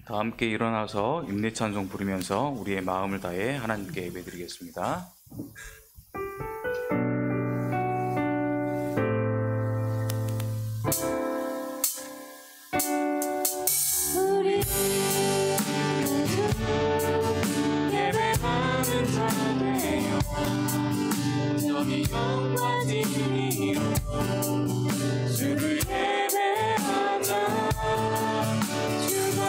다 함께 일어나서 임내 찬송 부르면서 우리의 마음을 다해 하나님께 예배드리겠습니다. 우리 예배하는 자 되어 온전히 영광 드리리로 주를 예배하자. 주가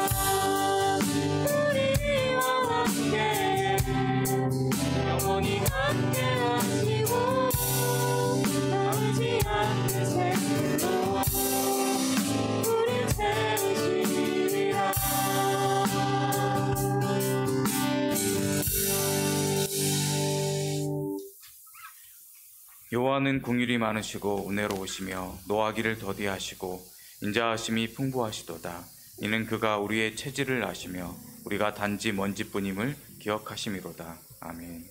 우리와 함께 영원히 함께 하시고 남지 않는 생물로 우리 채우시리라. 여호와는 긍휼이 많으시고 은혜로우시며 노하기를 더디하시고 인자하심이 풍부하시도다. 이는 그가 우리의 체질을 아시며 우리가 단지 먼지뿐임을 기억하심이로다. 아멘.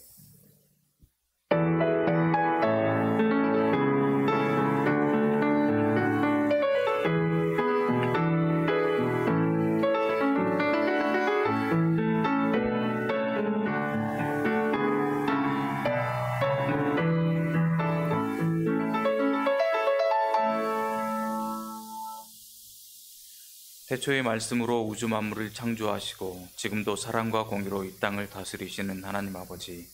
태초의 말씀으로 우주 만물을 창조하시고 지금도 사랑과 공의로 이 땅을 다스리시는 하나님 아버지,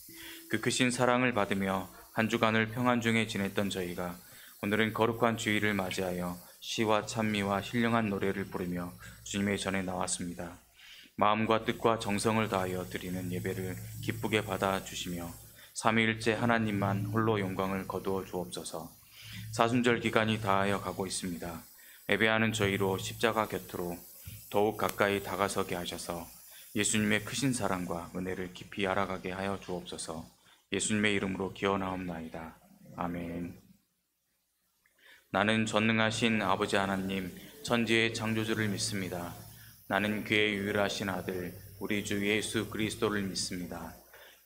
그 크신 사랑을 받으며 한 주간을 평안 중에 지냈던 저희가 오늘은 거룩한 주일을 맞이하여 시와 찬미와 신령한 노래를 부르며 주님의 전에 나왔습니다. 마음과 뜻과 정성을 다하여 드리는 예배를 기쁘게 받아주시며 삼위일체 하나님만 홀로 영광을 거두어 주옵소서. 사순절 기간이 다하여 가고 있습니다. 예배하는 저희로 십자가 곁으로 더욱 가까이 다가서게 하셔서 예수님의 크신 사랑과 은혜를 깊이 알아가게 하여 주옵소서. 예수님의 이름으로 기어나옵나이다. 아멘. 나는 전능하신 아버지 하나님 천지의 창조주를 믿습니다. 나는 그의 유일하신 아들 우리 주 예수 그리스도를 믿습니다.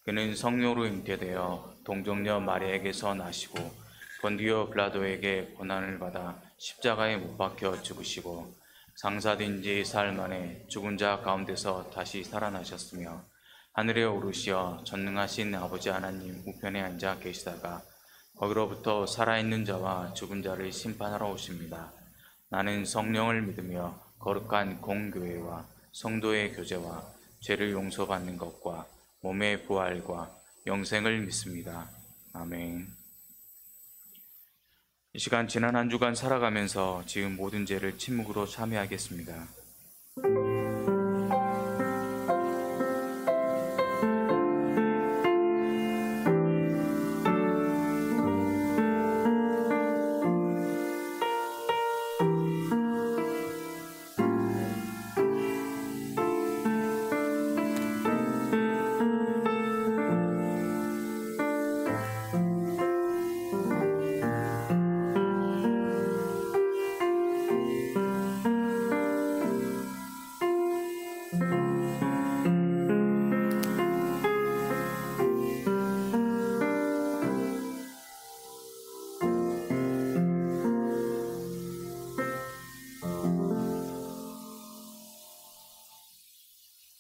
그는 성령으로 잉태되어 동정녀 마리아에게서 나시고 본디오 빌라도에게 고난을 받아 십자가에 못 박혀 죽으시고 장사된 지 사흘 만에 죽은 자 가운데서 다시 살아나셨으며 하늘에 오르시어 전능하신 아버지 하나님 우편에 앉아 계시다가 거기로부터 살아있는 자와 죽은 자를 심판하러 오십니다. 나는 성령을 믿으며 거룩한 공교회와 성도의 교제와 죄를 용서받는 것과 몸의 부활과 영생을 믿습니다. 아멘. 이 시간 지난 한 주간 살아가면서 지은 모든 죄를 침묵으로 참회하겠습니다.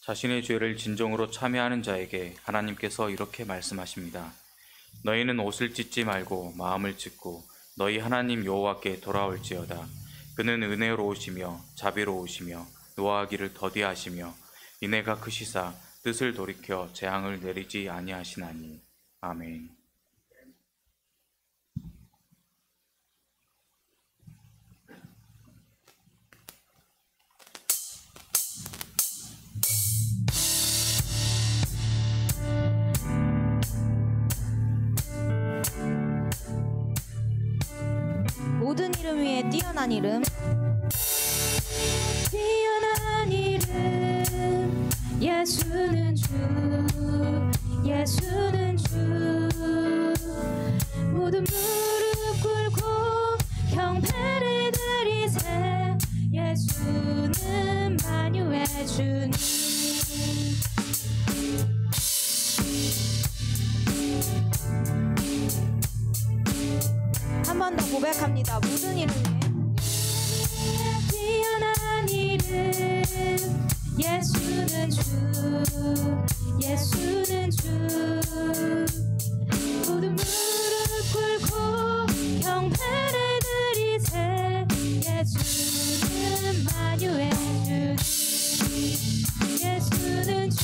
자신의 죄를 진정으로 참회하는 자에게 하나님께서 이렇게 말씀하십니다. 너희는 옷을 찢지 말고 마음을 찢고 너희 하나님 여호와께 돌아올지어다. 그는 은혜로우시며 자비로우시며 노하기를 더디하시며 인애가 크시사 뜻을 돌이켜 재앙을 내리지 아니하시나니. 아멘. 모든 이름 위에 뛰어난 이름, 뛰어난 이름 예수는 주, 예수는 주. 모든 무릎 꿇고 경배를 드리세. 예수는 만유의 주님. 한 번 더 고백합니다. 모든 이름 위에 뛰어난 이름 예수는 주 예수는 주 모두 무릎 꿇고 경배를 드리세 예수는 만유의 주님 예수는 주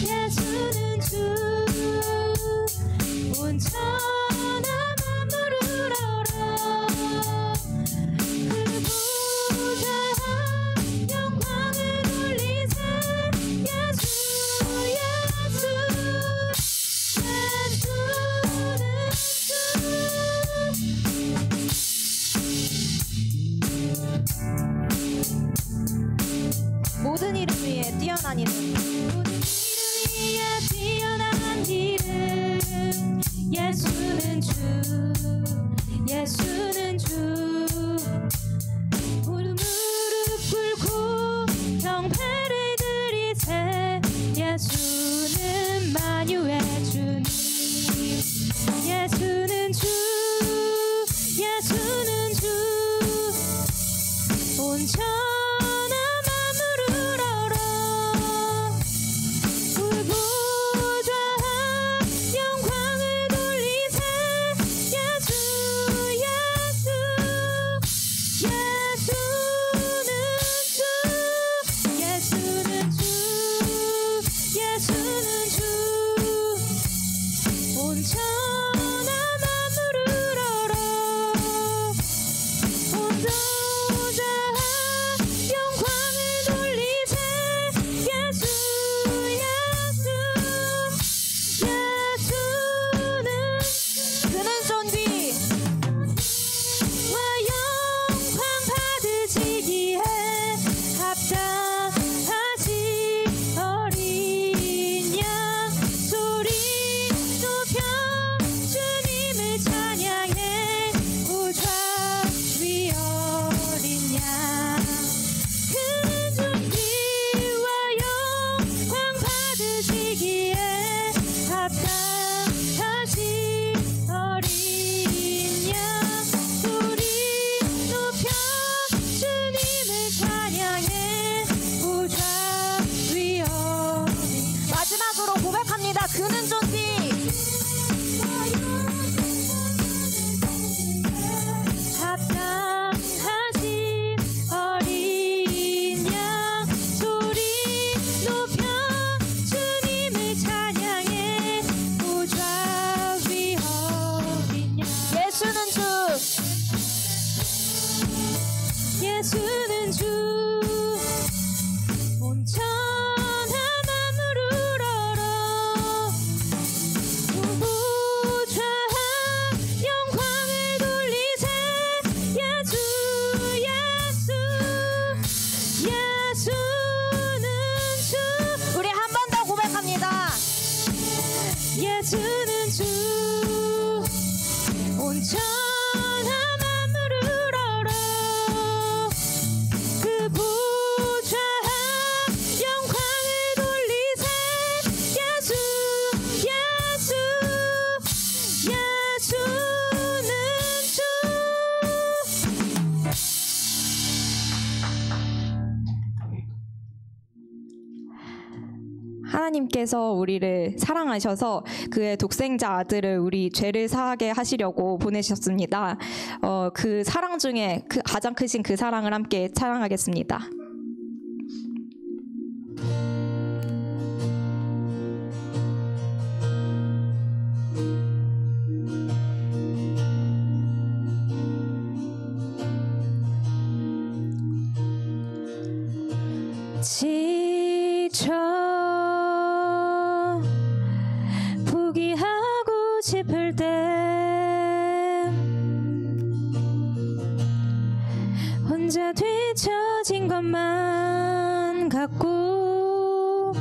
예수는 주 온 천하 만물을 얼어 그 보좌 영광을 돌리세 예수 예수 예수는 주 모든 이름 위에 뛰어난 이름 모든 이름 위에 뛰어난 이름 예수는 주 예수는 주 모두 무릎 꿇고 경배를 드리세 예수는 만유의 주님 예수는 주 예수는 주 온 천하 만물을 얼어 보좌 영광을 돌리세 예수 예수 예수는 주 예수는 주 온 천하 만물을 얼어 보좌 영광을 돌리세 예수 예수 예수는 그는 존귀 와 영광 받으시기에 합당하시 어린 양 소리 높여 주님을 찬양해 보좌 위 어린 양 그는 존귀와 영광 받으시기에 합당하시 어린 양 소리 높여 주님을 찬양해 보좌 위 어린 마지막으로 고백합니다. 그는 존귀 합당하신 어린 양 소리 높여 주님을 찬양해 보좌 위 어린 양 예수는 주 예수는 주 온 천하 만물을 얼어 보좌 영광을 돌리세 예수 예수 예수는 주 우리 한 번 더 고백합니다. 예수는 주 온 천하 만물을 얼어 그 보좌 영광을 돌리세 예수 예수 예수는 주 하나님께서 우리를 사랑하셔서 그의 독생자 아들을 우리 죄를 사하게 하시려고 보내셨습니다. 그 사랑 중에 가장 크신 그 사랑을 함께 찬양하겠습니다. 지쳐 포기하고 싶을 때 혼자 뒤처진 것만 같고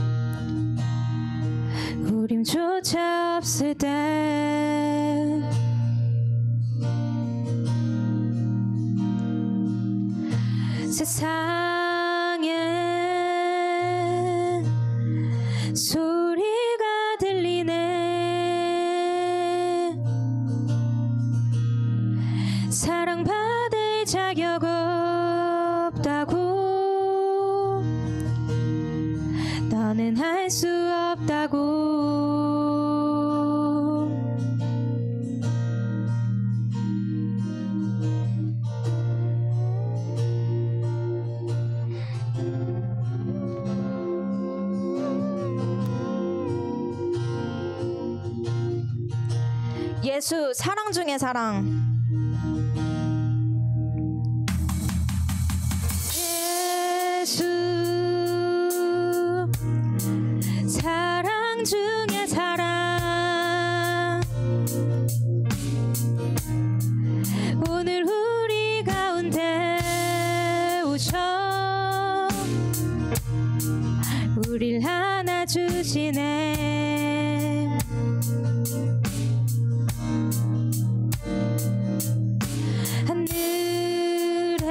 우림조차 없을 때 세상에 소리가 들리네 사랑받을 자격 없다고 예수 사랑 중에 사랑. 예수 사랑 중에 사랑. 오늘 우리 가운데 오셔 우릴 안아주시네. 하늘에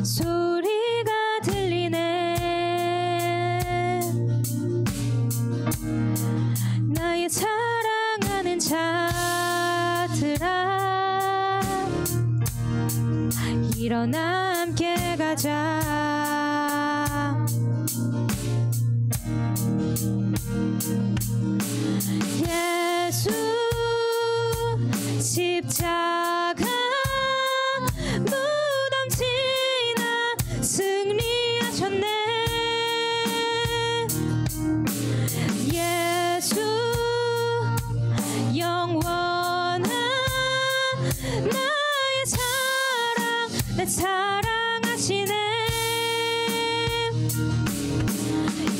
소리가 들리네. 나의 사랑하는 자들아 일어나 함께 가자. 예수 십자가 무덤 지나 승리하셨네. 예수 영원한 나의 사랑 내 사랑하시네.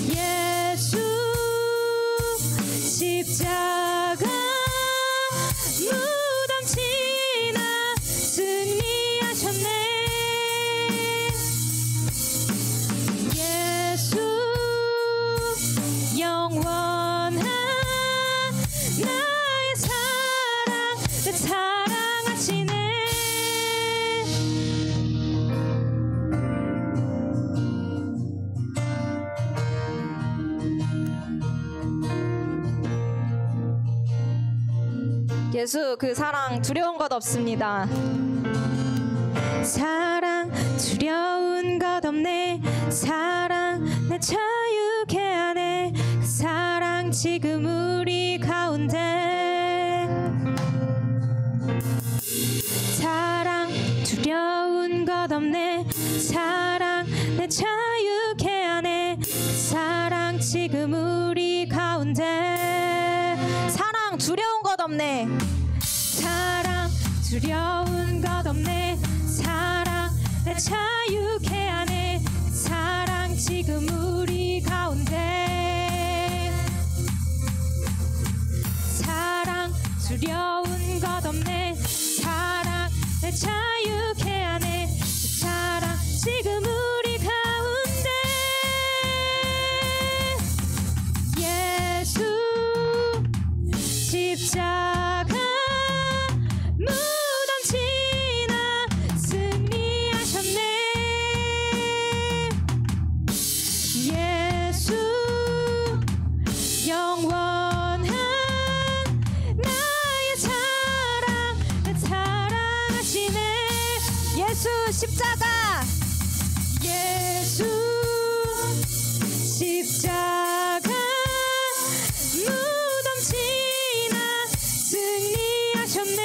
예수 십자가 무덤 지나 승리하셨네. 예수 영원한 나의 사랑 내 사랑하시네. 예수 그 사랑 두려운 것 없습니다. 사랑 두려운 것 없네. 사랑 내 자유케 하네. 그 사랑 지금 우리 가운데. 사랑 두려운 것 없네. 사랑 내 자유케 하네. 그 사랑 지금 우리 가운데. 사랑 두려운 것 없네. 사랑 두려운 것 없네. 사랑 내 자유케 하네. 사랑 지금 우리 가운데. 사랑 두려운 것 없네. 사랑 내 자유케 하네. 사랑 지금 우리 가운데. 예수 십자가 무덤 지나 승리하셨네. 예수 영원한 나의 사랑 내 사랑하시네. 예수 십자가 예수 십자가 무덤 지나 승리하셨네.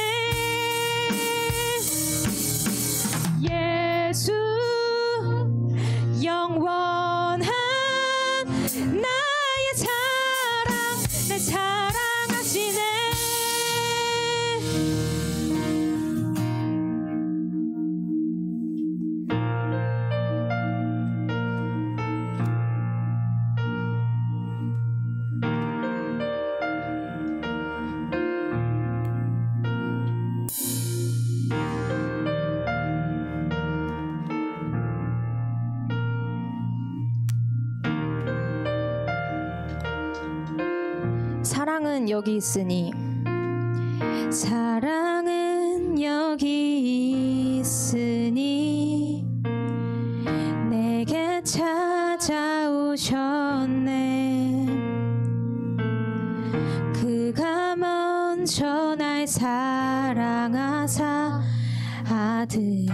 예수 영원한 나의 사랑 내 사랑하시네. 사랑은 여기 있으니. 사랑은 여기 있으니 내게 찾아오셨네. 그가 먼저 날 사랑하사 아들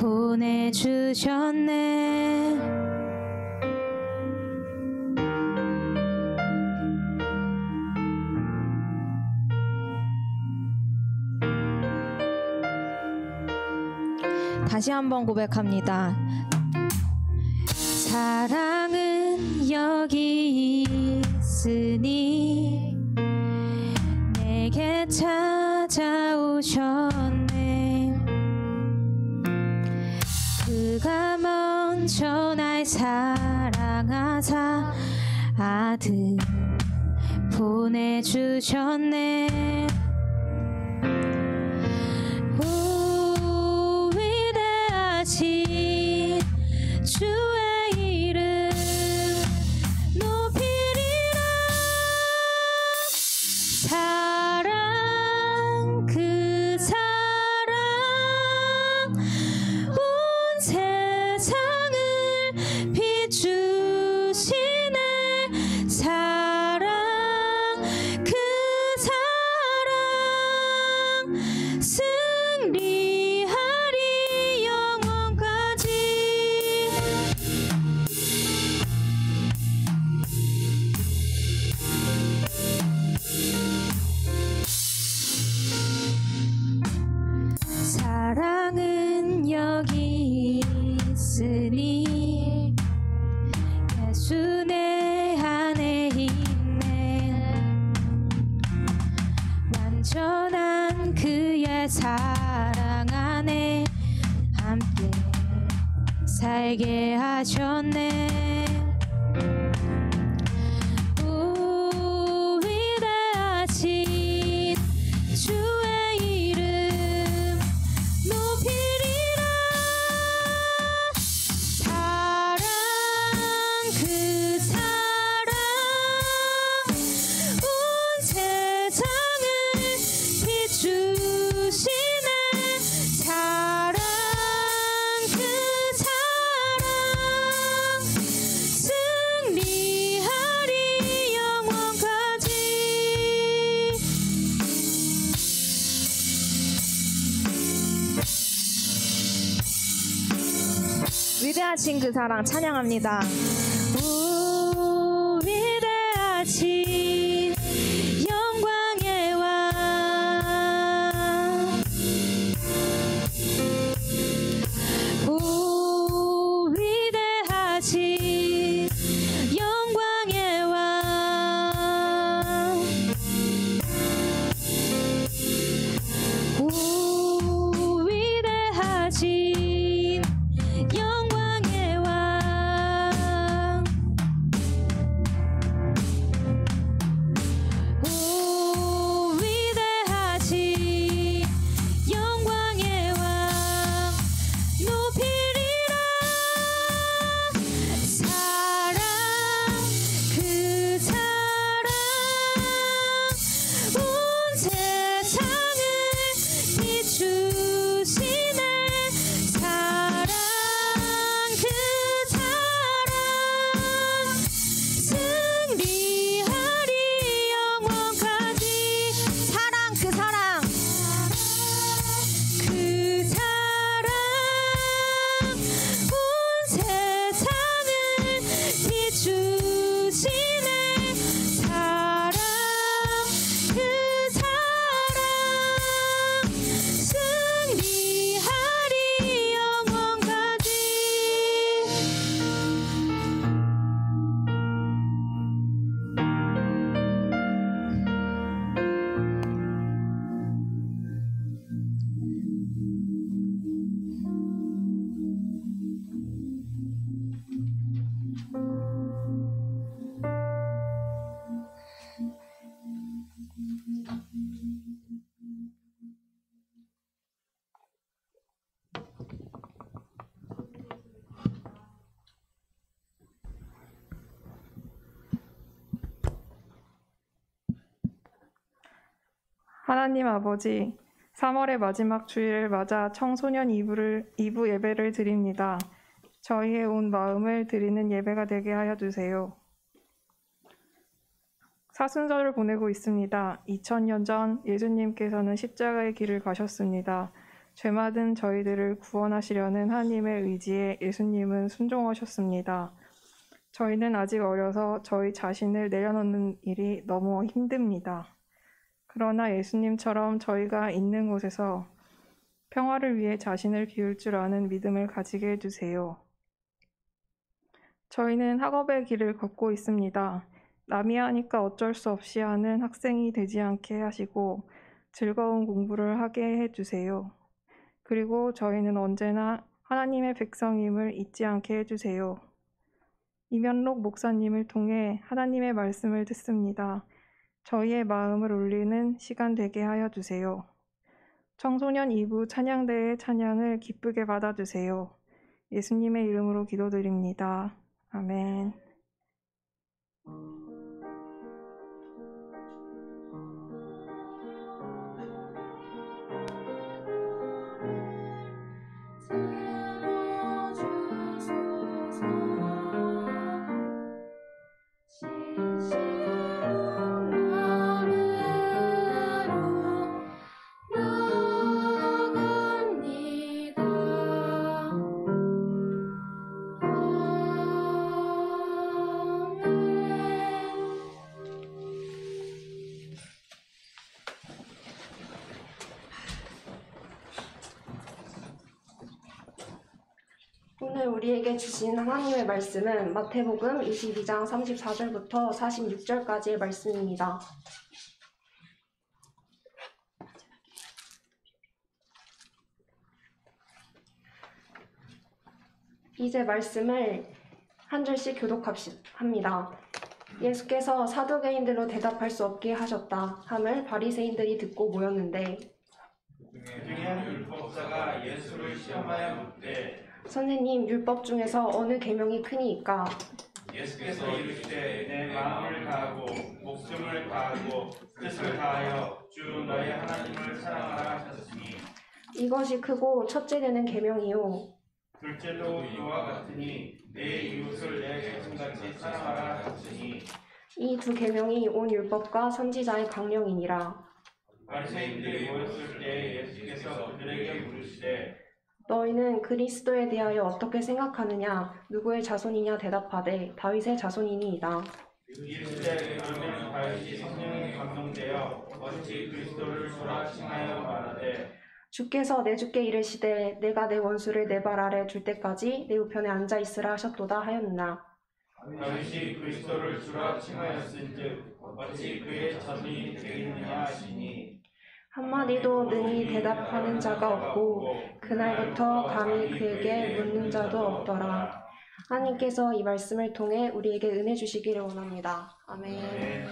보내주셨네. 다시 한번 고백합니다. 사랑은 여기 있으니 내게 찾아오셨네. 그가 먼저 날 사랑하사 아들 보내주셨네. 오 위대하신 주의 이름 높이리라. 사랑 그 사랑 온 세상을 비추시네. 사랑 그 사랑 승리하리 영원까지. 사랑은 여기 있으니 예수 내 안에 있네. 완전한 그의 사랑 안에 함께 살게 하셨네. 오 위대하신 주의 이름 높이리라. 사랑 그 사랑 온 세상을 비추시네. 사랑 그 사랑 승리하리 영원까지. 위대하신 그 사랑 찬양합니다. 오 위대하신 영광의 왕. 오 위대하신 영광의 왕. 오 위대하신 영광의 왕. 오 위대하신 영광의 왕 높이리라. 사랑 그 사랑 온 세상을 비추시네. 사랑 그 사랑 승리하리 영원까지. 사랑 그 사랑 그 사랑 온 세상을 비추시네. 사랑 그 사랑 승리하리 영원까지. 하나님 아버지, 3월의 마지막 주일을 맞아 청소년 2부 예배를 드립니다. 저희의 온 마음을 드리는 예배가 되게 하여 주세요. 사순절을 보내고 있습니다. 2000년 전 예수님께서는 십자가의 길을 가셨습니다. 죄받은 저희들을 구원하시려는 하나님의 의지에 예수님은 순종하셨습니다. 저희는 아직 어려서 저희 자신을 내려놓는 일이 너무 힘듭니다. 그러나 예수님처럼 저희가 있는 곳에서 평화를 위해 자신을 비울 줄 아는 믿음을 가지게 해주세요. 저희는 학업의 길을 걷고 있습니다. 남이 하니까 어쩔 수 없이 하는 학생이 되지 않게 하시고 즐거운 공부를 하게 해주세요. 그리고 저희는 언제나 하나님의 백성임을 잊지 않게 해주세요. 이면록 목사님을 통해 하나님의 말씀을 듣습니다. 저희의 마음을 울리는 시간 되게 하여 주세요. 청소년 2부 찬양대의 찬양을 기쁘게 받아주세요. 예수님의 이름으로 기도드립니다. 아멘. 오늘 우리에게 주신 하나님의 말씀은 마태복음 22장 34절부터 46절까지의 말씀입니다. 이제 말씀을 한 절씩 교독합니다. 예수께서 사두개인들로 대답할 수 없게 하셨다 함을 바리새인들이 듣고 모였는데 그중에 한 율법사가 예수를 시험하여 묻되 선생님, 율법 중에서 어느 계명이 크니이까? 예수께서 이르시되 내 마음을 다하고 목숨을 다하고 뜻을 다하여 주 너의 하나님을 사랑하라 하셨으니 이것이 크고 첫째 되는 계명이요 둘째도 이와 같으니 내 이웃을 내 자신같이 사랑하라 하셨으니 이 두 계명이 온 율법과 선지자의 강령이니라. 바리새인들이 모였을 때 예수께서 그들에게 물으시되 너희는 그리스도에 대하여 어떻게 생각하느냐? 누구의 자손이냐 대답하되 다윗의 자손이니이다. 이르시되 그러면 다윗이 성령에 감동되어 어찌 그리스도를 주라 칭하여 말하되 주께서 내 주께 이르시되 내가 내 원수를 내 발 아래 줄 때까지 내 우편에 앉아 있으라 하셨도다 하였나. 다윗이 그리스도를 주라 칭하였은즉 어찌 그의 자손이 되겠느냐 하시니 한마디도 능히 대답하는 자가 없고 그날부터 감히 그에게 묻는 자도 없더라. 하나님께서 이 말씀을 통해 우리에게 은혜 주시기를 원합니다. 아멘.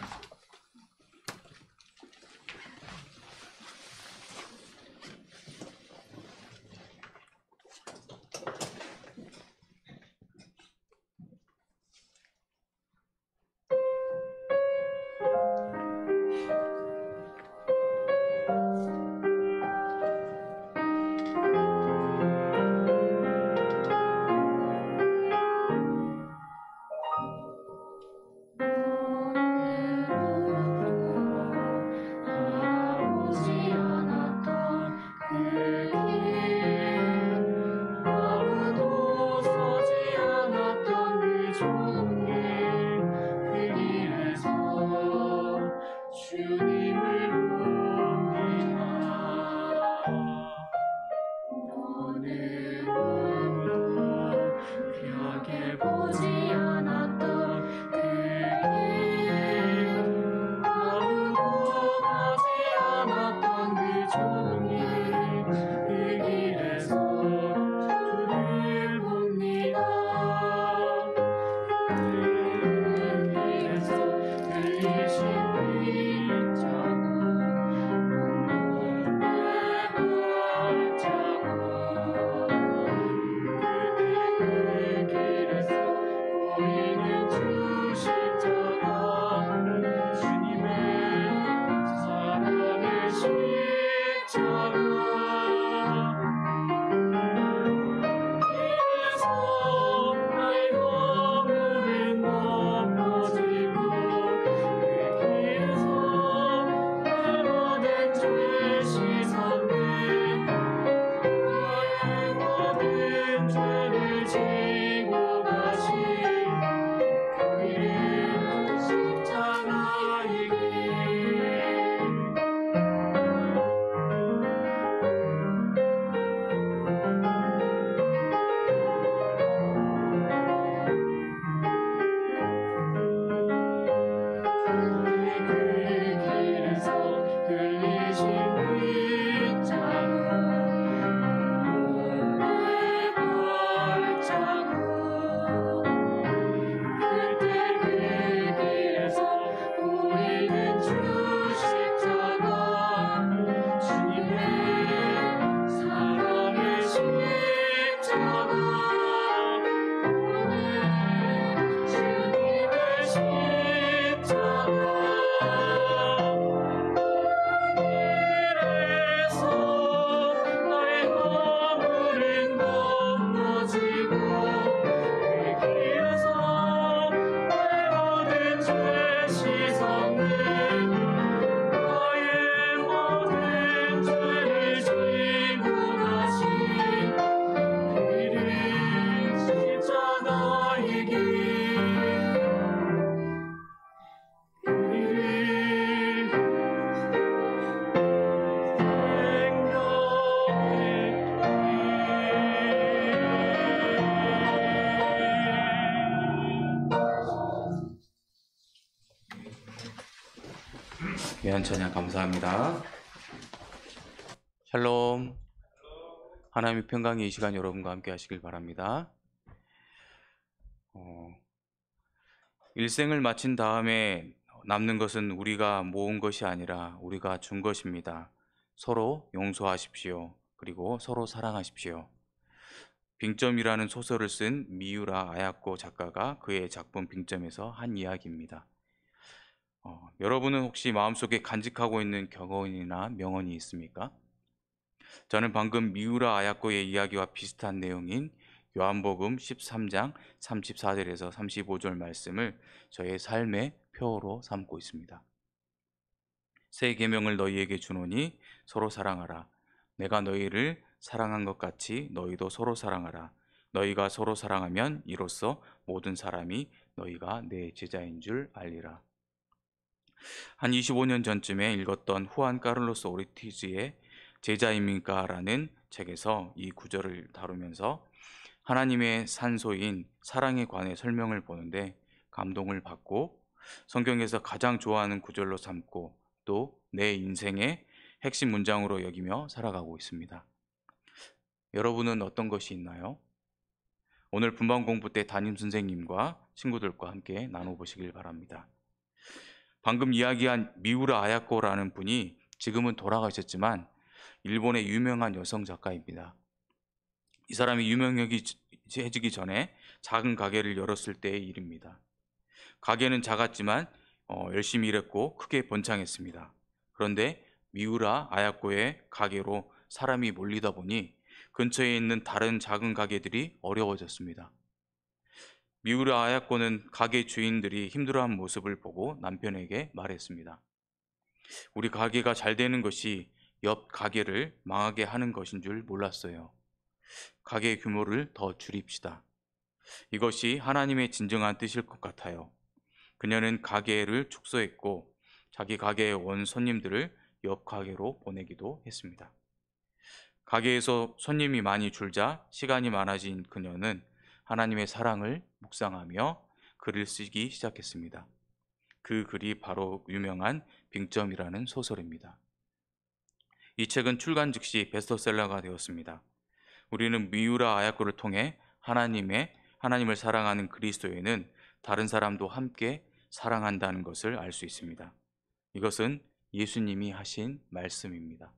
귀한 찬양 감사합니다. 샬롬. 하나님의 평강이 이 시간 여러분과 함께 하시길 바랍니다. 일생을 마친 다음에 남는 것은 우리가 모은 것이 아니라 우리가 준 것입니다. 서로 용서하십시오. 그리고 서로 사랑하십시오. 빙점이라는 소설을 쓴 미우라 아야코 작가가 그의 작품 빙점에서 한 이야기입니다. 여러분은 혹시 마음속에 간직하고 있는 격언이나 명언이 있습니까? 저는 방금 미우라 아야코의 이야기와 비슷한 내용인 요한복음 13장 34절에서 35절 말씀을 저의 삶의 표어로 삼고 있습니다. 새 계명을 너희에게 주노니 서로 사랑하라. 내가 너희를 사랑한 것 같이 너희도 서로 사랑하라. 너희가 서로 사랑하면 이로써 모든 사람이 너희가 내 제자인 줄 알리라. 한 25년 전쯤에 읽었던 후안 카를로스 오르티즈의 제자입니까? 라는 책에서 이 구절을 다루면서 하나님의 산소인 사랑에 관해 설명을 보는데 감동을 받고 성경에서 가장 좋아하는 구절로 삼고 또 내 인생의 핵심 문장으로 여기며 살아가고 있습니다. 여러분은 어떤 것이 있나요? 오늘 분반 공부 때 담임 선생님과 친구들과 함께 나눠보시길 바랍니다. 방금 이야기한 미우라 아야코라는 분이 지금은 돌아가셨지만 일본의 유명한 여성 작가입니다. 이 사람이 유명해지기 전에 작은 가게를 열었을 때의 일입니다. 가게는 작았지만 열심히 일했고 크게 번창했습니다. 그런데 미우라 아야코의 가게로 사람이 몰리다 보니 근처에 있는 다른 작은 가게들이 어려워졌습니다. 미우라 아야코는 가게 주인들이 힘들어한 모습을 보고 남편에게 말했습니다. 우리 가게가 잘 되는 것이 옆 가게를 망하게 하는 것인 줄 몰랐어요. 가게 규모를 더 줄입시다. 이것이 하나님의 진정한 뜻일 것 같아요. 그녀는 가게를 축소했고 자기 가게에 온 손님들을 옆 가게로 보내기도 했습니다. 가게에서 손님이 많이 줄자 시간이 많아진 그녀는 하나님의 사랑을 묵상하며 글을 쓰기 시작했습니다. 그 글이 바로 유명한 빙점이라는 소설입니다. 이 책은 출간 즉시 베스트셀러가 되었습니다. 우리는 미우라 아야코를 통해 하나님을 사랑하는 그리스도인은 다른 사람도 함께 사랑한다는 것을 알 수 있습니다. 이것은 예수님이 하신 말씀입니다.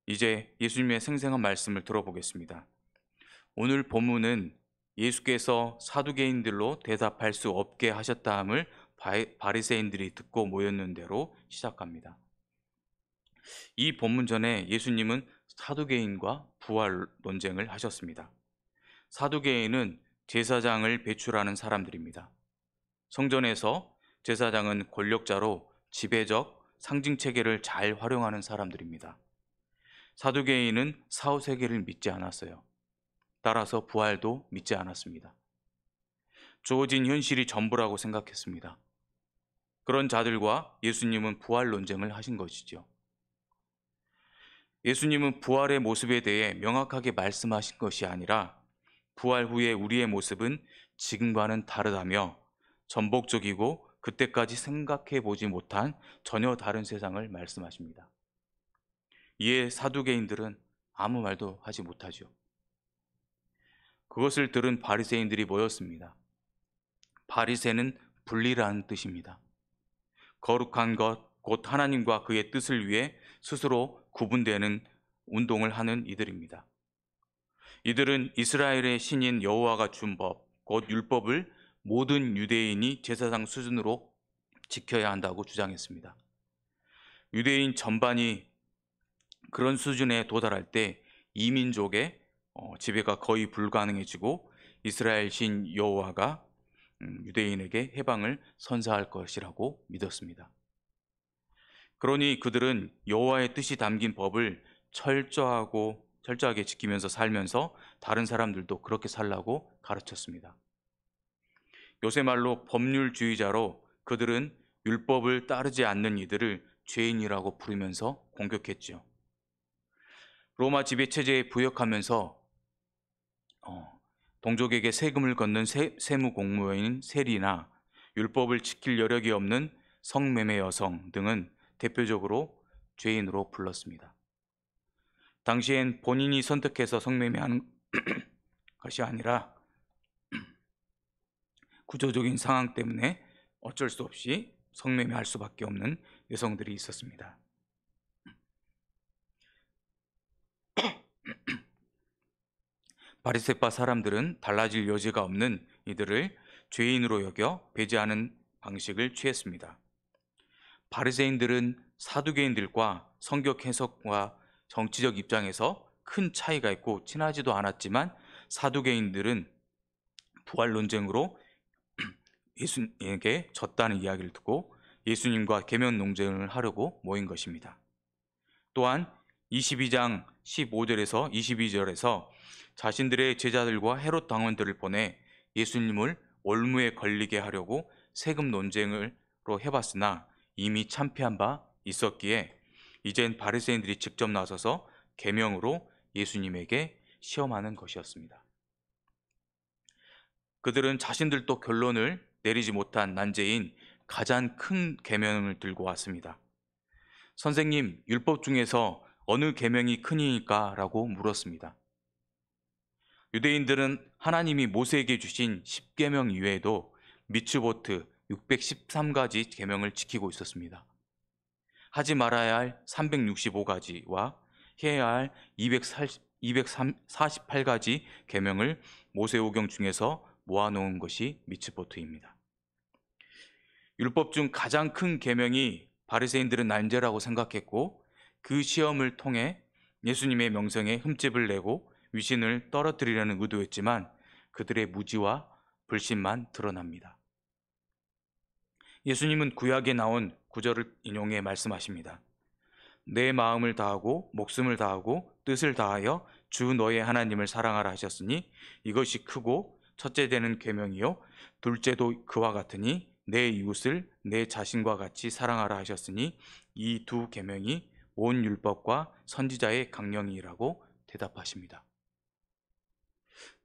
이제 예수님의 생생한 말씀을 들어보겠습니다. 오늘 본문은 예수께서 사두개인들로 대답할 수 없게 하셨다함을 바리새인들이 듣고 모였는 대로 시작합니다. 이 본문 전에 예수님은 사두개인과 부활 논쟁을 하셨습니다. 사두개인은 제사장을 배출하는 사람들입니다. 성전에서 제사장은 권력자로 지배적 상징 체계를 잘 활용하는 사람들입니다. 사두개인은 사후세계를 믿지 않았어요. 따라서 부활도 믿지 않았습니다. 주어진 현실이 전부라고 생각했습니다. 그런 자들과 예수님은 부활 논쟁을 하신 것이죠. 예수님은 부활의 모습에 대해 명확하게 말씀하신 것이 아니라 부활 후에 우리의 모습은 지금과는 다르다며 전복적이고 그때까지 생각해 보지 못한 전혀 다른 세상을 말씀하십니다. 이에 사두개인들은 아무 말도 하지 못하죠. 그것을 들은 바리새인들이 모였습니다. 바리새는 분리라는 뜻입니다. 거룩한 것, 곧 하나님과 그의 뜻을 위해 스스로 구분되는 운동을 하는 이들입니다. 이들은 이스라엘의 신인 여호와가 준 법, 곧 율법을 모든 유대인이 제사장 수준으로 지켜야 한다고 주장했습니다. 유대인 전반이 그런 수준에 도달할 때 이민족의 지배가 거의 불가능해지고 이스라엘 신 여호와가 유대인에게 해방을 선사할 것이라고 믿었습니다. 그러니 그들은 여호와의 뜻이 담긴 법을 철저하게 지키면서 살면서 다른 사람들도 그렇게 살라고 가르쳤습니다. 요새 말로 법률주의자로 그들은 율법을 따르지 않는 이들을 죄인이라고 부르면서 공격했죠. 로마 지배체제에 부역하면서 동족에게 세금을 걷는 세무공무원인 세리나 율법을 지킬 여력이 없는 성매매 여성 등은 대표적으로 죄인으로 불렀습니다. 당시엔 본인이 선택해서 성매매하는 것이 아니라 구조적인 상황 때문에 어쩔 수 없이 성매매할 수밖에 없는 여성들이 있었습니다. 바리새파 사람들은 달라질 여지가 없는 이들을 죄인으로 여겨 배제하는 방식을 취했습니다. 바리새인들은 사두개인들과 성경 해석과 정치적 입장에서 큰 차이가 있고 친하지도 않았지만, 사두개인들은 부활 논쟁으로 예수님에게 졌다는 이야기를 듣고 예수님과 계명 논쟁을 하려고 모인 것입니다. 또한 22장 15절에서 22절에서 자신들의 제자들과 헤롯 당원들을 보내 예수님을 올무에 걸리게 하려고 세금 논쟁으로 해봤으나 이미 참패한 바 있었기에 이젠 바리새인들이 직접 나서서 계명으로 예수님에게 시험하는 것이었습니다. 그들은 자신들도 결론을 내리지 못한 난제인 가장 큰 계명을 들고 왔습니다. 선생님, 율법 중에서 어느 계명이 크니까? 라고 물었습니다. 유대인들은 하나님이 모세에게 주신 10계명 이외에도 미츠보트 613가지 계명을 지키고 있었습니다. 하지 말아야 할 365가지와 해야 할 248가지 계명을 모세오경 중에서 모아놓은 것이 미츠보트입니다. 율법 중 가장 큰 계명이 바리새인들은 난제라고 생각했고, 그 시험을 통해 예수님의 명성에 흠집을 내고 위신을 떨어뜨리려는 의도였지만 그들의 무지와 불신만 드러납니다. 예수님은 구약에 나온 구절을 인용해 말씀하십니다. 내 마음을 다하고 목숨을 다하고 뜻을 다하여 주 너의 하나님을 사랑하라 하셨으니 이것이 크고 첫째 되는 계명이요 둘째도 그와 같으니 내 이웃을 내 자신과 같이 사랑하라 하셨으니 이 두 계명이 온 율법과 선지자의 강령이라고 대답하십니다.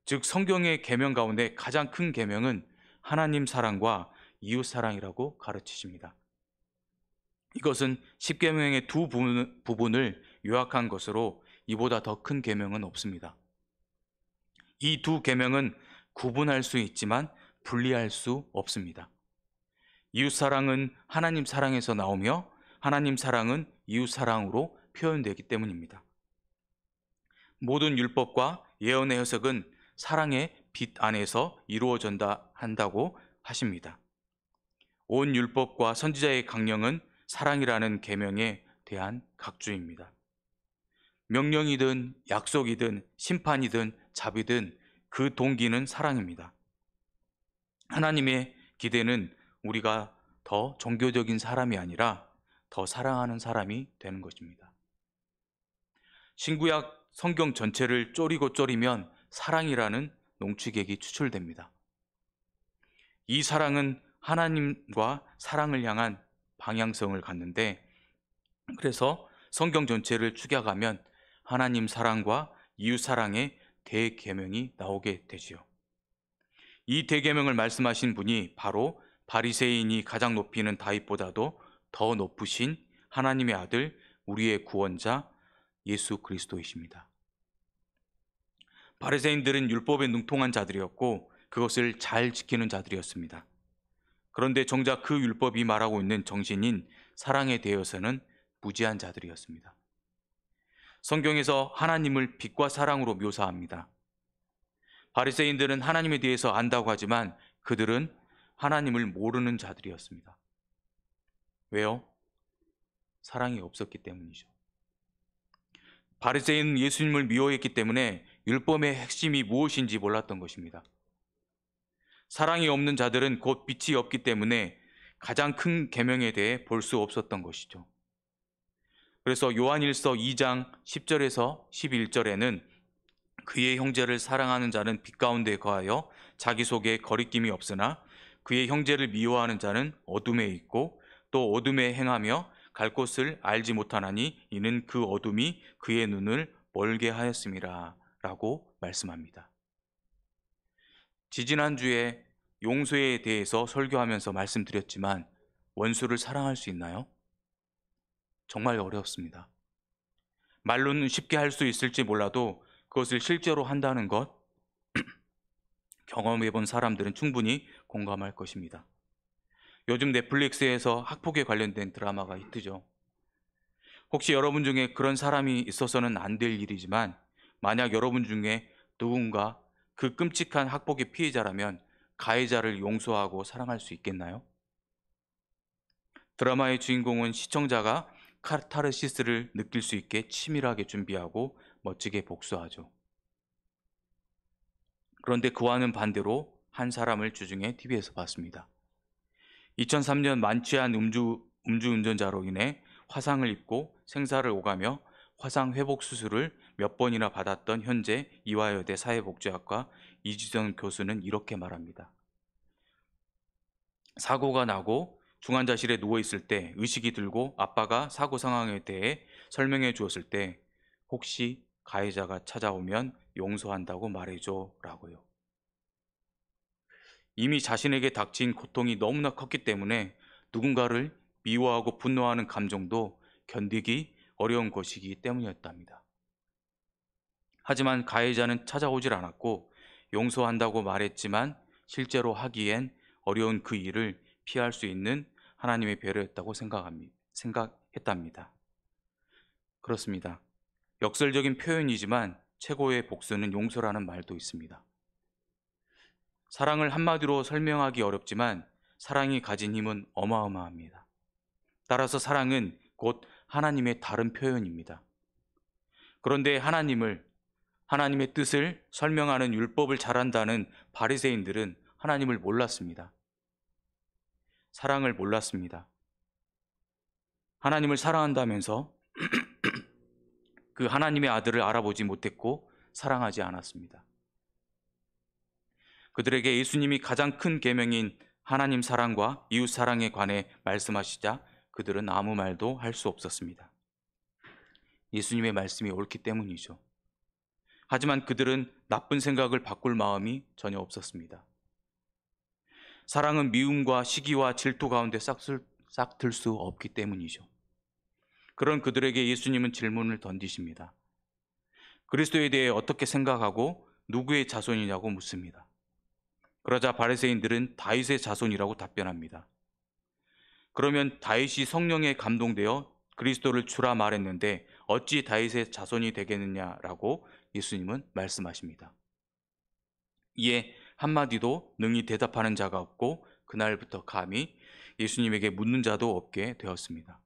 즉 성경의 계명 가운데 가장 큰 계명은 하나님 사랑과 이웃 사랑이라고 가르치십니다. 이것은 10계명의 두 부분을 요약한 것으로 이보다 더 큰 계명은 없습니다. 이 두 계명은 구분할 수 있지만 분리할 수 없습니다. 이웃 사랑은 하나님 사랑에서 나오며 하나님 사랑은 이웃 사랑으로 표현되기 때문입니다. 모든 율법과 예언의 해석은 사랑의 빛 안에서 이루어진다 한다고 하십니다. 온 율법과 선지자의 강령은 사랑이라는 계명에 대한 각주입니다. 명령이든 약속이든 심판이든 자비든 그 동기는 사랑입니다. 하나님의 기대는 우리가 더 종교적인 사람이 아니라 더 사랑하는 사람이 되는 것입니다. 신구약 성경 전체를 쪼리고 쪼리면 사랑이라는 농축액이 추출됩니다. 이 사랑은 하나님과 사랑을 향한 방향성을 갖는데, 그래서 성경 전체를 축약하면 하나님 사랑과 이웃 사랑의 대계명이 나오게 되지요. 이 대계명을 말씀하신 분이 바로 바리새인이 가장 높이는 다윗보다도 더 높으신 하나님의 아들, 우리의 구원자 예수 그리스도이십니다. 바리새인들은 율법에 능통한 자들이었고 그것을 잘 지키는 자들이었습니다. 그런데 정작 그 율법이 말하고 있는 정신인 사랑에 대해서는 무지한 자들이었습니다. 성경에서 하나님을 빛과 사랑으로 묘사합니다. 바리새인들은 하나님에 대해서 안다고 하지만 그들은 하나님을 모르는 자들이었습니다. 왜요? 사랑이 없었기 때문이죠. 바리새인은 예수님을 미워했기 때문에 율법의 핵심이 무엇인지 몰랐던 것입니다. 사랑이 없는 자들은 곧 빛이 없기 때문에 가장 큰 계명에 대해 볼 수 없었던 것이죠. 그래서 요한일서 2장 10절에서 11절에는 그의 형제를 사랑하는 자는 빛 가운데 거하여 자기 속에 거리낌이 없으나 그의 형제를 미워하는 자는 어둠에 있고 또 어둠에 행하며 갈 곳을 알지 못하나니 이는 그 어둠이 그의 눈을 멀게 하였음이라 라고 말씀합니다. 지지난주에 용서에 대해서 설교하면서 말씀드렸지만 원수를 사랑할 수 있나요? 정말 어렵습니다. 말로는 쉽게 할 수 있을지 몰라도 그것을 실제로 한다는 것, 경험해 본 사람들은 충분히 공감할 것입니다. 요즘 넷플릭스에서 학폭에 관련된 드라마가 히트죠. 혹시 여러분 중에 그런 사람이 있어서는 안 될 일이지만, 만약 여러분 중에 누군가 그 끔찍한 학폭의 피해자라면 가해자를 용서하고 사랑할 수 있겠나요? 드라마의 주인공은 시청자가 카타르시스를 느낄 수 있게 치밀하게 준비하고 멋지게 복수하죠. 그런데 그와는 반대로 한 사람을 주중에 TV에서 봤습니다. 2003년 만취한 음주운전자로 인해 화상을 입고 생사를 오가며 화상 회복 수술을 몇 번이나 받았던 현재 이화여대 사회복지학과 이지정 교수는 이렇게 말합니다. 사고가 나고 중환자실에 누워있을 때 의식이 들고 아빠가 사고 상황에 대해 설명해 주었을 때 혹시 가해자가 찾아오면 용서한다고 말해줘 라고요. 이미 자신에게 닥친 고통이 너무나 컸기 때문에 누군가를 미워하고 분노하는 감정도 견디기 어려운 것이기 때문이었답니다. 하지만 가해자는 찾아오질 않았고 용서한다고 말했지만 실제로 하기엔 어려운 그 일을 피할 수 있는 하나님의 배려였다고 생각했답니다. 그렇습니다. 역설적인 표현이지만 최고의 복수는 용서라는 말도 있습니다. 사랑을 한마디로 설명하기 어렵지만 사랑이 가진 힘은 어마어마합니다. 따라서 사랑은 곧 하나님의 다른 표현입니다. 그런데 하나님의 뜻을 설명하는 율법을 잘한다는 바리새인들은 하나님을 몰랐습니다. 사랑을 몰랐습니다. 하나님을 사랑한다면서 그 하나님의 아들을 알아보지 못했고 사랑하지 않았습니다. 그들에게 예수님이 가장 큰 계명인 하나님 사랑과 이웃 사랑에 관해 말씀하시자 그들은 아무 말도 할 수 없었습니다. 예수님의 말씀이 옳기 때문이죠. 하지만 그들은 나쁜 생각을 바꿀 마음이 전혀 없었습니다. 사랑은 미움과 시기와 질투 가운데 싹들 수 없기 때문이죠. 그런 그들에게 예수님은 질문을 던지십니다. 그리스도에 대해 어떻게 생각하고 누구의 자손이냐고 묻습니다. 그러자 바리새인들은 다윗의 자손이라고 답변합니다. 그러면 다윗이 성령에 감동되어 그리스도를 주라 말했는데 어찌 다윗의 자손이 되겠느냐라고 예수님은 말씀하십니다. 이에 한마디도 능히 대답하는 자가 없고 그날부터 감히 예수님에게 묻는 자도 없게 되었습니다.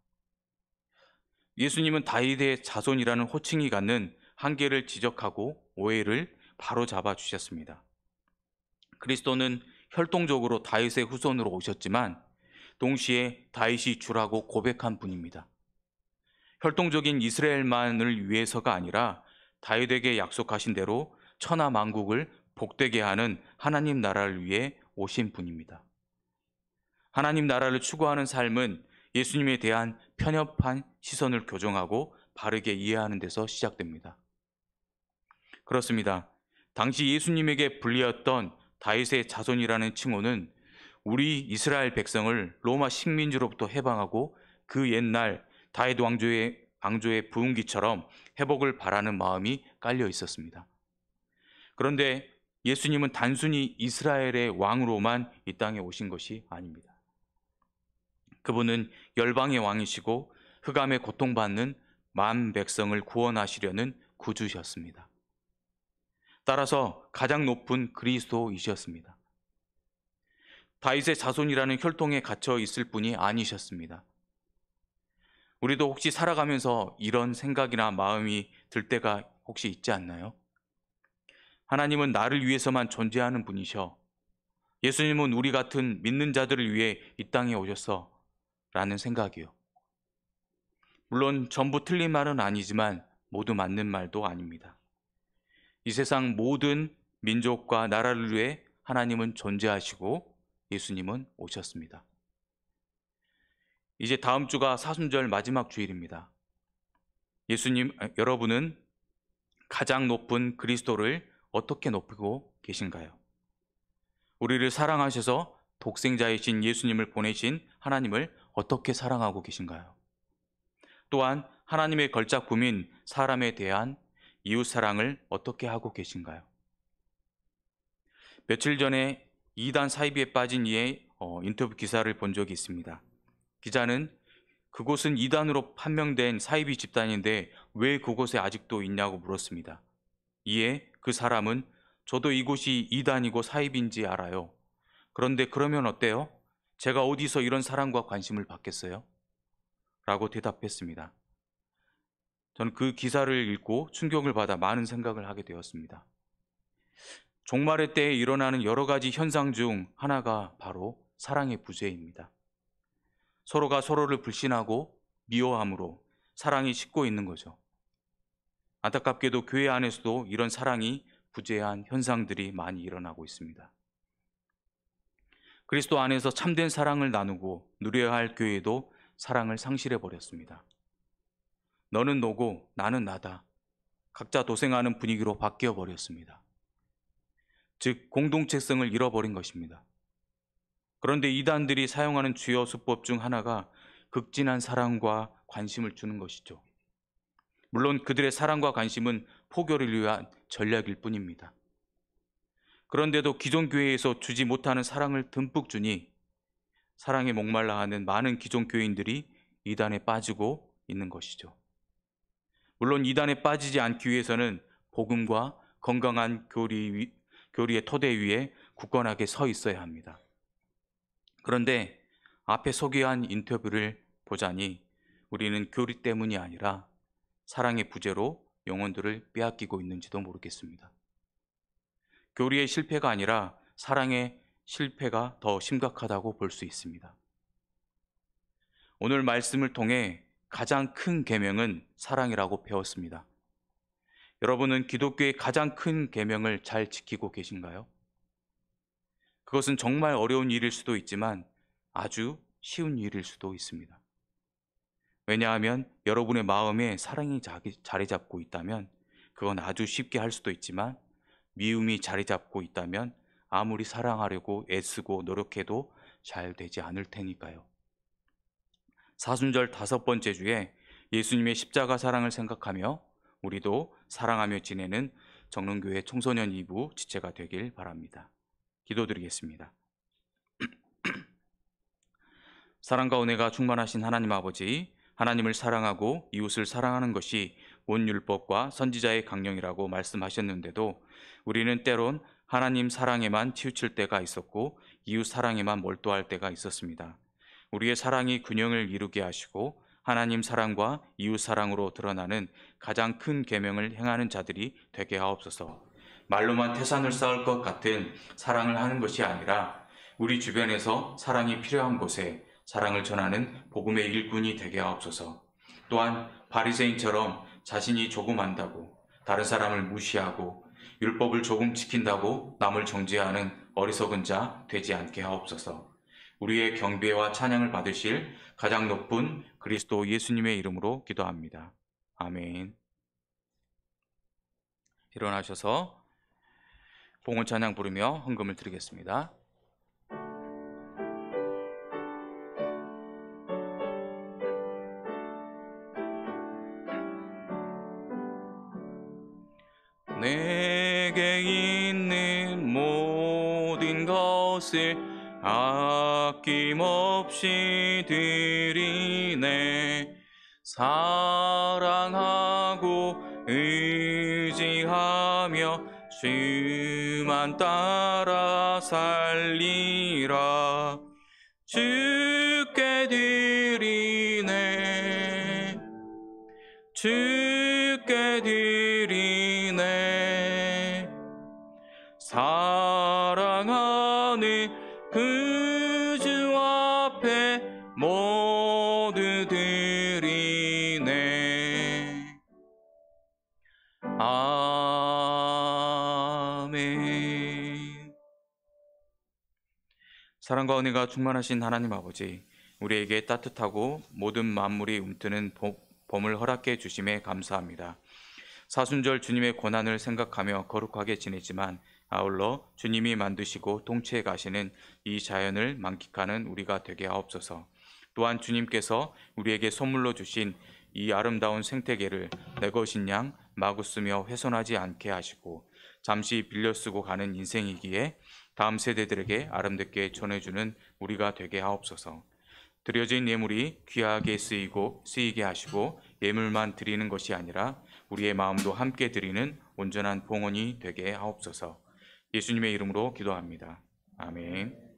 예수님은 다윗의 자손이라는 호칭이 갖는 한계를 지적하고 오해를 바로잡아 주셨습니다. 그리스도는 혈통적으로 다윗의 후손으로 오셨지만 동시에 다윗이 주라고 고백한 분입니다. 혈통적인 이스라엘만을 위해서가 아니라 다윗에게 약속하신 대로 천하 만국을 복되게 하는 하나님 나라를 위해 오신 분입니다. 하나님 나라를 추구하는 삶은 예수님에 대한 편협한 시선을 교정하고 바르게 이해하는 데서 시작됩니다. 그렇습니다. 당시 예수님에게 불리었던 다윗의 자손이라는 칭호는 우리 이스라엘 백성을 로마 식민지로부터 해방하고 그 옛날 다윗 왕조의 부흥기처럼 회복을 바라는 마음이 깔려 있었습니다. 그런데 예수님은 단순히 이스라엘의 왕으로만 이 땅에 오신 것이 아닙니다. 그분은 열방의 왕이시고 흑암에 고통받는 만 백성을 구원하시려는 구주셨습니다. 따라서 가장 높은 그리스도이셨습니다. 다윗의 자손이라는 혈통에 갇혀 있을 뿐이 아니셨습니다. 우리도 혹시 살아가면서 이런 생각이나 마음이 들 때가 혹시 있지 않나요? 하나님은 나를 위해서만 존재하는 분이셔. 예수님은 우리 같은 믿는 자들을 위해 이 땅에 오셨어. 라는 생각이요. 물론 전부 틀린 말은 아니지만 모두 맞는 말도 아닙니다. 이 세상 모든 민족과 나라를 위해 하나님은 존재하시고 예수님은 오셨습니다. 이제 다음 주가 사순절 마지막 주일입니다. 여러분은 가장 높은 그리스도를 어떻게 높이고 계신가요? 우리를 사랑하셔서 독생자이신 예수님을 보내신 하나님을 어떻게 사랑하고 계신가요? 또한 하나님의 걸작품인 사람에 대한 이웃 사랑을 어떻게 하고 계신가요? 며칠 전에 이단 사이비에 빠진 이의 인터뷰 기사를 본 적이 있습니다. 기자는 그곳은 이단으로 판명된 사이비 집단인데 왜 그곳에 아직도 있냐고 물었습니다. 이에 그 사람은 저도 이곳이 이단이고 사이비인지 알아요. 그런데 그러면 어때요? 제가 어디서 이런 사랑과 관심을 받겠어요? 라고 대답했습니다. 저는 그 기사를 읽고 충격을 받아 많은 생각을 하게 되었습니다. 종말의 때에 일어나는 여러 가지 현상 중 하나가 바로 사랑의 부재입니다. 서로가 서로를 불신하고 미워함으로 사랑이 식고 있는 거죠. 안타깝게도 교회 안에서도 이런 사랑이 부재한 현상들이 많이 일어나고 있습니다. 그리스도 안에서 참된 사랑을 나누고 누려야 할 교회도 사랑을 상실해 버렸습니다. 너는 너고 나는 나다. 각자 도생하는 분위기로 바뀌어 버렸습니다. 즉 공동체성을 잃어버린 것입니다. 그런데 이단들이 사용하는 주요 수법 중 하나가 극진한 사랑과 관심을 주는 것이죠. 물론 그들의 사랑과 관심은 포교를 위한 전략일 뿐입니다. 그런데도 기존 교회에서 주지 못하는 사랑을 듬뿍 주니 사랑에 목말라 하는 많은 기존 교인들이 이단에 빠지고 있는 것이죠. 물론 이단에 빠지지 않기 위해서는 복음과 건강한 교리의 토대 위에 굳건하게 서 있어야 합니다. 그런데 앞에 소개한 인터뷰를 보자니 우리는 교리 때문이 아니라 사랑의 부재로 영혼들을 빼앗기고 있는지도 모르겠습니다. 교리의 실패가 아니라 사랑의 실패가 더 심각하다고 볼 수 있습니다. 오늘 말씀을 통해 가장 큰 계명은 사랑이라고 배웠습니다. 여러분은 기독교의 가장 큰 계명을 잘 지키고 계신가요? 그것은 정말 어려운 일일 수도 있지만 아주 쉬운 일일 수도 있습니다. 왜냐하면 여러분의 마음에 사랑이 자리 잡고 있다면 그건 아주 쉽게 할 수도 있지만 미움이 자리 잡고 있다면 아무리 사랑하려고 애쓰고 노력해도 잘 되지 않을 테니까요. 사순절 5번째 주에 예수님의 십자가 사랑을 생각하며 우리도 사랑하며 지내는 정릉교회 청소년 2부 지체가 되길 바랍니다. 기도드리겠습니다. 사랑과 은혜가 충만하신 하나님 아버지, 하나님을 사랑하고 이웃을 사랑하는 것이 온 율법과 선지자의 강령이라고 말씀하셨는데도 우리는 때론 하나님 사랑에만 치우칠 때가 있었고 이웃 사랑에만 몰두할 때가 있었습니다. 우리의 사랑이 균형을 이루게 하시고 하나님 사랑과 이웃 사랑으로 드러나는 가장 큰 계명을 행하는 자들이 되게 하옵소서. 말로만 태산을 쌓을 것 같은 사랑을 하는 것이 아니라 우리 주변에서 사랑이 필요한 곳에 사랑을 전하는 복음의 일꾼이 되게 하옵소서. 또한 바리새인처럼 자신이 조금 안다고 다른 사람을 무시하고 율법을 조금 지킨다고 남을 정죄하는 어리석은 자 되지 않게 하옵소서. 우리의 경배와 찬양을 받으실 가장 높은 그리스도 예수님의 이름으로 기도합니다. 아멘. 일어나셔서 봉헌 찬양 부르며 헌금을 드리겠습니다. 내게 있는 모든 것을 아낌없이 드리네. 사랑하고 의지하며 주만 따라 살리라. 주께 드리네. 주께 드리네. 사랑하는 그 주 앞에 모두 드리네. 아멘. 사랑과 은혜가 충만하신 하나님 아버지, 우리에게 따뜻하고 모든 만물이 움트는 봄을 허락해 주심에 감사합니다. 사순절 주님의 고난을 생각하며 거룩하게 지내지만 아울러 주님이 만드시고 통치해 가시는 이 자연을 만끽하는 우리가 되게 하옵소서. 또한 주님께서 우리에게 선물로 주신 이 아름다운 생태계를 내 것인 양 마구 쓰며 훼손하지 않게 하시고 잠시 빌려 쓰고 가는 인생이기에 다음 세대들에게 아름답게 전해주는 우리가 되게 하옵소서. 드려진 예물이 귀하게 쓰이게 하시고 예물만 드리는 것이 아니라 우리의 마음도 함께 드리는 온전한 봉헌이 되게 하옵소서. 예수님의 이름으로 기도합니다. 아멘.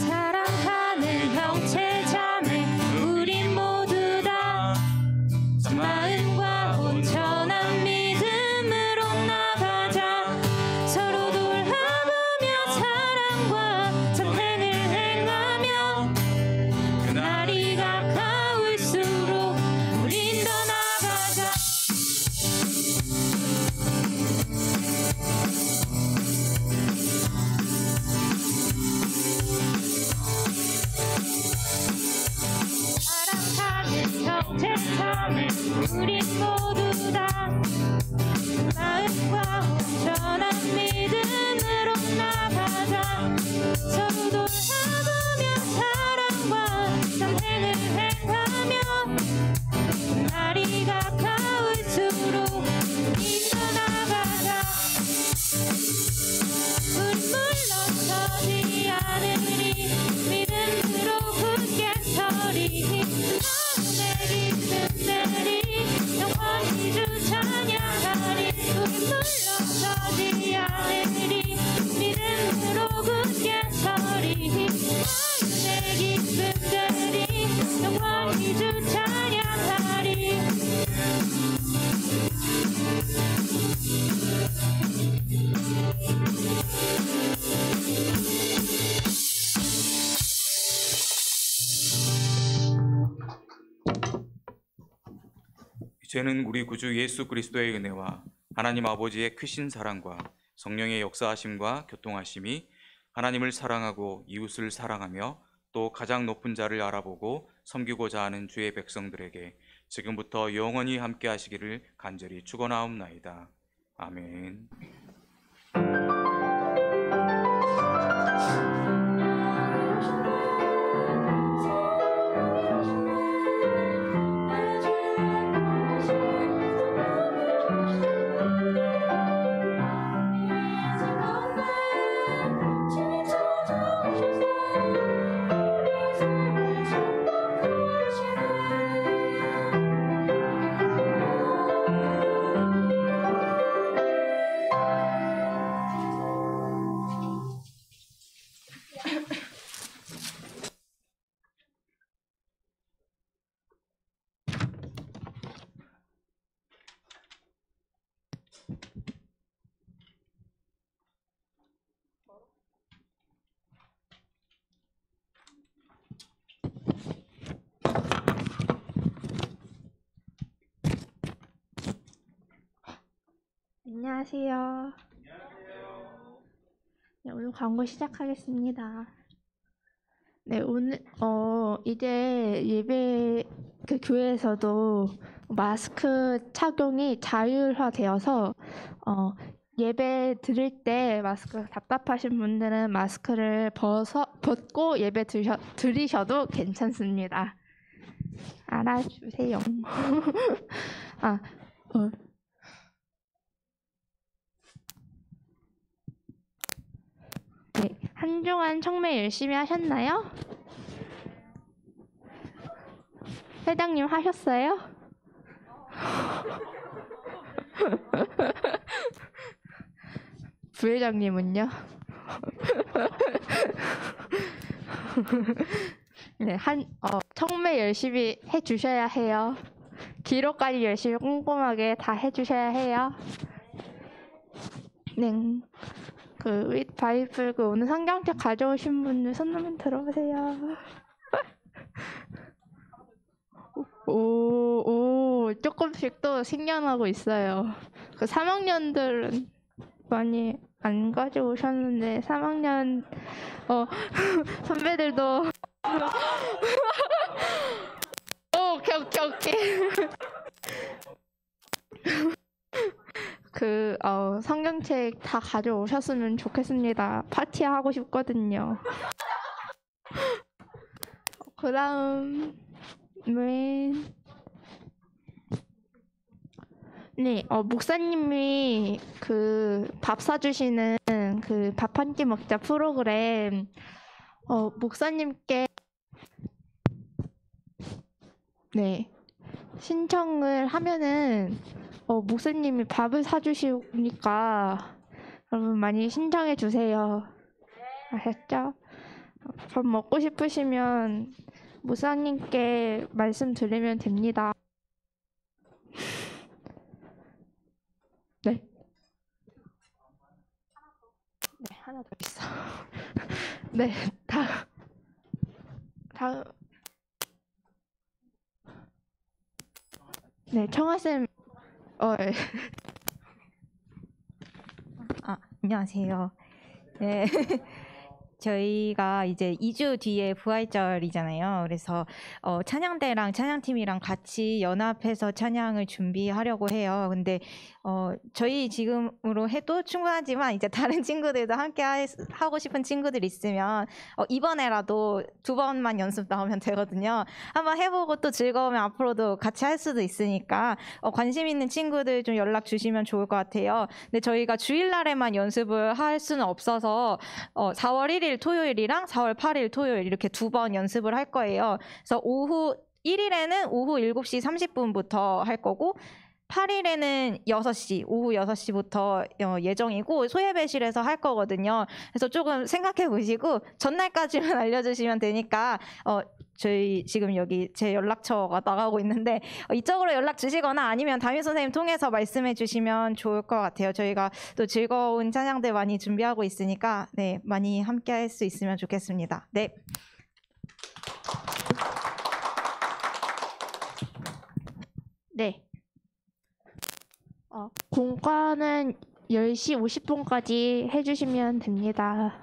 사랑하는 형제 자매 우린 모두 다 마음과 온전한 믿음으로 나가자. 서로 돌아보며 사랑과 선행을 행하며 그날이 가까울수록 우린 더 나가자. 사랑하는 형제 자매 우린 모두 다 마음과 온전한 믿음으로 나가자. 서로 돌아보며 사랑과 선행을 행하며 날이 가까울수록 우리 더 나가자. 우리 물러서지 않으리 믿음으로 굳게 서리. 마음의 깊은 데리 영원히 주 찬양하리. 우리 물러서지 않으리 믿음으로 굳게 서리. 마음의 깊은 데리 영원히 주 찬양하리. 이제는 우리 구주 예수 그리스도의 은혜와 하나님 아버지의 크신 사랑과 성령의 역사하심과 교통하심이 하나님을 사랑하고 이웃을 사랑하며 또 가장 높은 자를 알아보고 섬기고자 하는 주의 백성들에게 지금부터 영원히 함께 하시기를 간절히 축원하옵나이다. 아멘. 안녕하세요. 네, 오늘 광고 시작하겠습니다. 네, 오늘 이제 예배 교회에서도 마스크 착용이 자율화되어서 예배 드릴 때 마스크 답답하신 분들은 마스크를 벗고 예배 드리셔도 괜찮습니다. 알아주세요. 네, 한 주간 청매 열심히 하셨나요? 회장님 하셨어요? 부회장님은요? 네, 청매 열심히 해주셔야 해요. 기록까지 열심히 꼼꼼하게 다 해주셔야 해요. 네. 윗 바이블 오늘 성경책 가져오신 분들 손 한번 들어보세요. 오, 조금씩 또 생겨나고 있어요. 3학년들은 많이 안 가져오셨는데 3학년 선배들도 오케이. 성경책 다 가져오셨으면 좋겠습니다. 파티하고 싶거든요. 그다음에 네, 목사님이 그 밥 사주시는 그 밥 한 끼 먹자 프로그램 목사님께 네 신청을 하면은 목사님이 밥을 사주시니까 여러분 많이 신청해 주세요. 아셨죠? 밥 먹고 싶으시면 목사님께 말씀드리면 됩니다. 네. 네, 하나 더 있어. 네, 다음. 네, 청아쌤. 네. 안녕하세요. 네. 저희가 이제 2주 뒤에 부활절이잖아요. 그래서 찬양대랑 찬양팀이랑 같이 연합해서 찬양을 준비하려고 해요. 근데 저희 지금으로 해도 충분하지만 이제 다른 친구들도 함께 하고 싶은 친구들 있으면 이번에라도 2번만 연습 나오면 되거든요. 한번 해보고 또 즐거우면 앞으로도 같이 할 수도 있으니까 관심 있는 친구들 좀 연락 주시면 좋을 것 같아요. 근데 저희가 주일날에만 연습을 할 수는 없어서 4월 1일 토요일이랑 4월 8일 토요일 이렇게 2번 연습을 할 거예요. 그래서 오후 1일에는 오후 7시 30분부터 할 거고 8일에는 6시, 오후 6시부터 예정이고 소예배실에서 할 거거든요. 그래서 조금 생각해 보시고 전날까지만 알려주시면 되니까 저희 지금 여기 제 연락처가 나가고 있는데 이쪽으로 연락 주시거나 아니면 담임 선생님 통해서 말씀해 주시면 좋을 것 같아요. 저희가 또 즐거운 찬양들 많이 준비하고 있으니까 네, 많이 함께 할 수 있으면 좋겠습니다. 네. 네. 공과는 10시 50분까지 해주시면 됩니다.